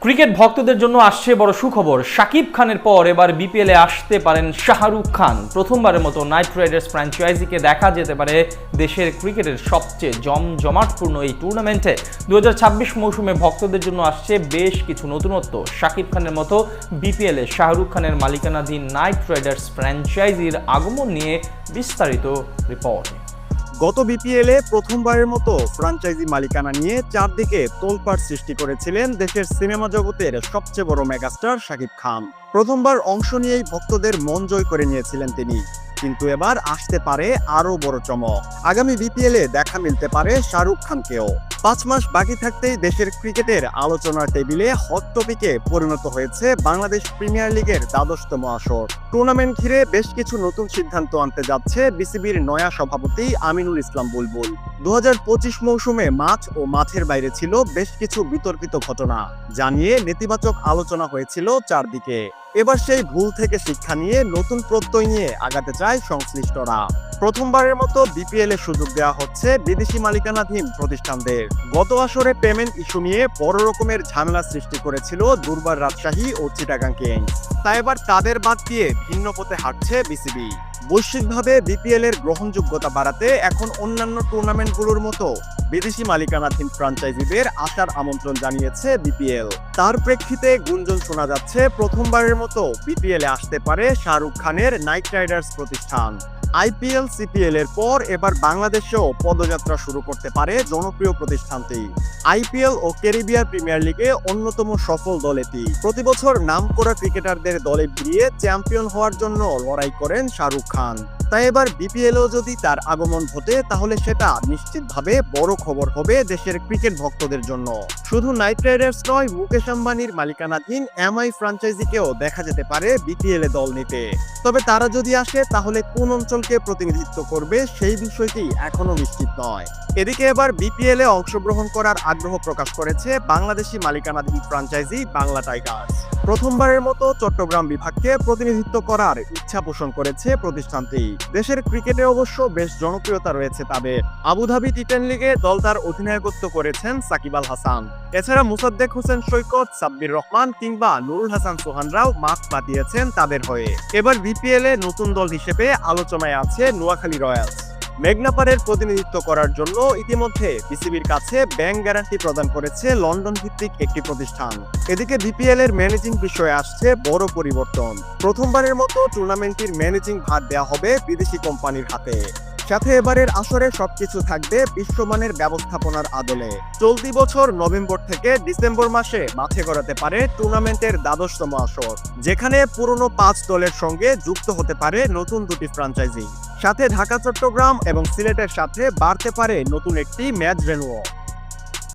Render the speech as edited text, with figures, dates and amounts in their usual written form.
Cricket ভক্তদের জন্য আসছে বড় সুখবর। শাকিব খানের পর এবার বিপিএলে আসতে পারেন শাহরুখ খান। প্রথমবারের মতো নাইট রাইডার্স ফ্র্যাঞ্চাইজিকে দেখা যেতে পারে দেশের ক্রিকেটের সবচেয়ে জমজমাটপূর্ণ এই টুর্নামেন্টে। 2026 মৌসুমে ভক্তদের জন্য আসছে বেশ কিছু নতুনত্ব। শাকিব খানের মতো বিপিএলে শাহরুখ খানের মালিকানাধীন নাইট রাইডার্স ফ্র্যাঞ্চাইজির আগমন নিয়ে বিস্তারিত রিপোর্ট। গত বিপিএলে প্রথমবারের মতো ফ্র্যাঞ্চাইজি মালিকানা নিয়ে চারদিকে তোলপাড় সৃষ্টি করেছিলেন দেশের সিনেমা জগতের সবচেয়ে বড় মেগাস্টার শাকিব খান। প্রথমবার অংশ নিয়েই ভক্তদের মন জয় করে নিয়েছিলেন তিনি, কিন্তু এবার আসতে পারে আরও বড় চমক। আগামী বিপিএলে দেখা মিলতে পারে শাহরুখ খানকেও। 5 মাস বাকি থাকতেই দেশের ক্রিকেটের আলোচনার টেবিলে হট টপিকে পরিণত হয়েছে বাংলাদেশ প্রিমিয়ার লিগের দ্বাদশতম আসর। টুর্নামেন্ট ঘিরে বেশ কিছু নতুন সিদ্ধান্ত আনতে যাচ্ছে বিসিবির নয়া সভাপতি আমিনুল ইসলাম বুলবুল। 2025 মৌসুমে মাঠ ও মাঠের বাইরে ছিল বেশ কিছু বিতর্কিত ঘটনা, যা নিয়ে নেতিবাচক আলোচনা হয়েছিল চারদিকে। এবার সেই ভুল থেকে শিক্ষা নিয়ে নতুন প্রত্যয় নিয়ে আগাতে চায় সংশ্লিষ্টরা। প্রথমবারের মতো বিপিএল এ সুযোগ দেওয়া হচ্ছে বিদেশি মালিকানাধীন প্রতিষ্ঠানদের। গত আসরে পেমেন্ট ইস্যু নিয়ে বড় রকমের ঝামেলা সৃষ্টি করেছিল দুর্বার রাজশাহী ও চিটাগাং কিংস। তাই এবার তাদের বাদ দিয়ে ভিন্ন পথে হাঁটছে বিসিবি। বৈশ্বিকভাবে বিপিএল এর গ্রহণযোগ্যতা বাড়াতে এখন অন্যান্য টুর্নামেন্টগুলোর মতো বিদেশি মালিকানাধীন ফ্র্যাঞ্চাইজিদের আসার আমন্ত্রণ জানিয়েছে বিপিএল। তার প্রেক্ষিতে গুঞ্জন শোনা যাচ্ছে প্রথমবারের মতো বিপিএলে আসতে পারে শাহরুখ খানের নাইট রাইডার্স প্রতিষ্ঠান। আইপিএল সিপিএল এর পর এবার বাংলাদেশেও পদযাত্রা শুরু করতে পারে জনপ্রিয় প্রতিষ্ঠানটি। আইপিএল ও ক্যারিবিয়ান প্রিমিয়ার লিগে অন্যতম সফল দল এটি। প্রতি বছর নামকরা ক্রিকেটারদের দলে ভিড়িয়ে চ্যাম্পিয়ন হওয়ার জন্য লড়াই করেন শাহরুখ খান। তাই এবার বিপিএলও যদি তার আগমন ঘটে, তাহলে সেটা নিশ্চিতভাবে বড় খবর হবে দেশের ক্রিকেট ভক্তদের জন্য। শুধু নাইট রাইডার্স নয়, মুকেশ আম্বানির মালিকানাধীন এমআই ফ্র্যাঞ্চাইজিকেও দেখা যেতে পারে বিপিএলে দল নিতে। তবে তারা যদি আসে, তাহলে কোন অঞ্চলকে প্রতিনিধিত্ব করবে সেই বিষয়টি এখনো নিশ্চিত নয়। এদিকে এবার বিপিএলে অংশগ্রহণ করার আগ্রহ প্রকাশ করেছে বাংলাদেশি মালিকানাধীন ফ্র্যাঞ্চাইজি বাংলা টাইগার্স। প্রথমবারের মতো চট্টগ্রাম বিভাগকে প্রতিনিধিত্ব করার ইচ্ছা পোষণ করেছে প্রতিষ্ঠানটি। দেশের ক্রিকেটে অবশ্য বেশ জনপ্রিয়তা রয়েছে তাদের। আবুধাবি টি10 লিগে দলটার অধিনায়কত্ব করেছেন সাকিব আল হাসান। এছাড়া মুসাদ্দেক হোসেন সৈকত, সাব্বির রহমান কিংবা নুরুল হাসান সোহানরাও মাঠ পাতিয়েছেন তাদের হয়ে। এবার বিপিএলে নতুন দল হিসেবে আলোচনায় আছে নোয়াখালী রয়্যালস। মেঘনাপাড়ের প্রতিনিধিত্ব করার জন্য ইতিমধ্যে বিসিবির কাছে ব্যাংক গ্যারান্টি প্রদান করেছে লন্ডন ভিত্তিক একটি প্রতিষ্ঠান। এদিকে বিপিএল এর ম্যানেজিং বিষয়ে আসছে বড় পরিবর্তন। প্রথমবারের মতো টুর্নামেন্টটির ম্যানেজিং ভার দেওয়া হবে বিদেশি কোম্পানির হাতে। সাথে এবারের আসরে সবকিছু থাকবে বিশ্বমানের ব্যবস্থাপনার আদলে। চলতি বছর নভেম্বর থেকে ডিসেম্বর মাসে মাঠে গড়াতে পারে টুর্নামেন্টের দ্বাদশতম আসর, যেখানে পুরনো 5 দলের সঙ্গে যুক্ত হতে পারে নতুন 2টি ফ্র্যাঞ্চাইজি। সাথে ঢাকা, চট্টগ্রাম এবং সিলেটের সাথে বাড়তে পারে নতুন একটি ম্যাচ ভেন্যুও।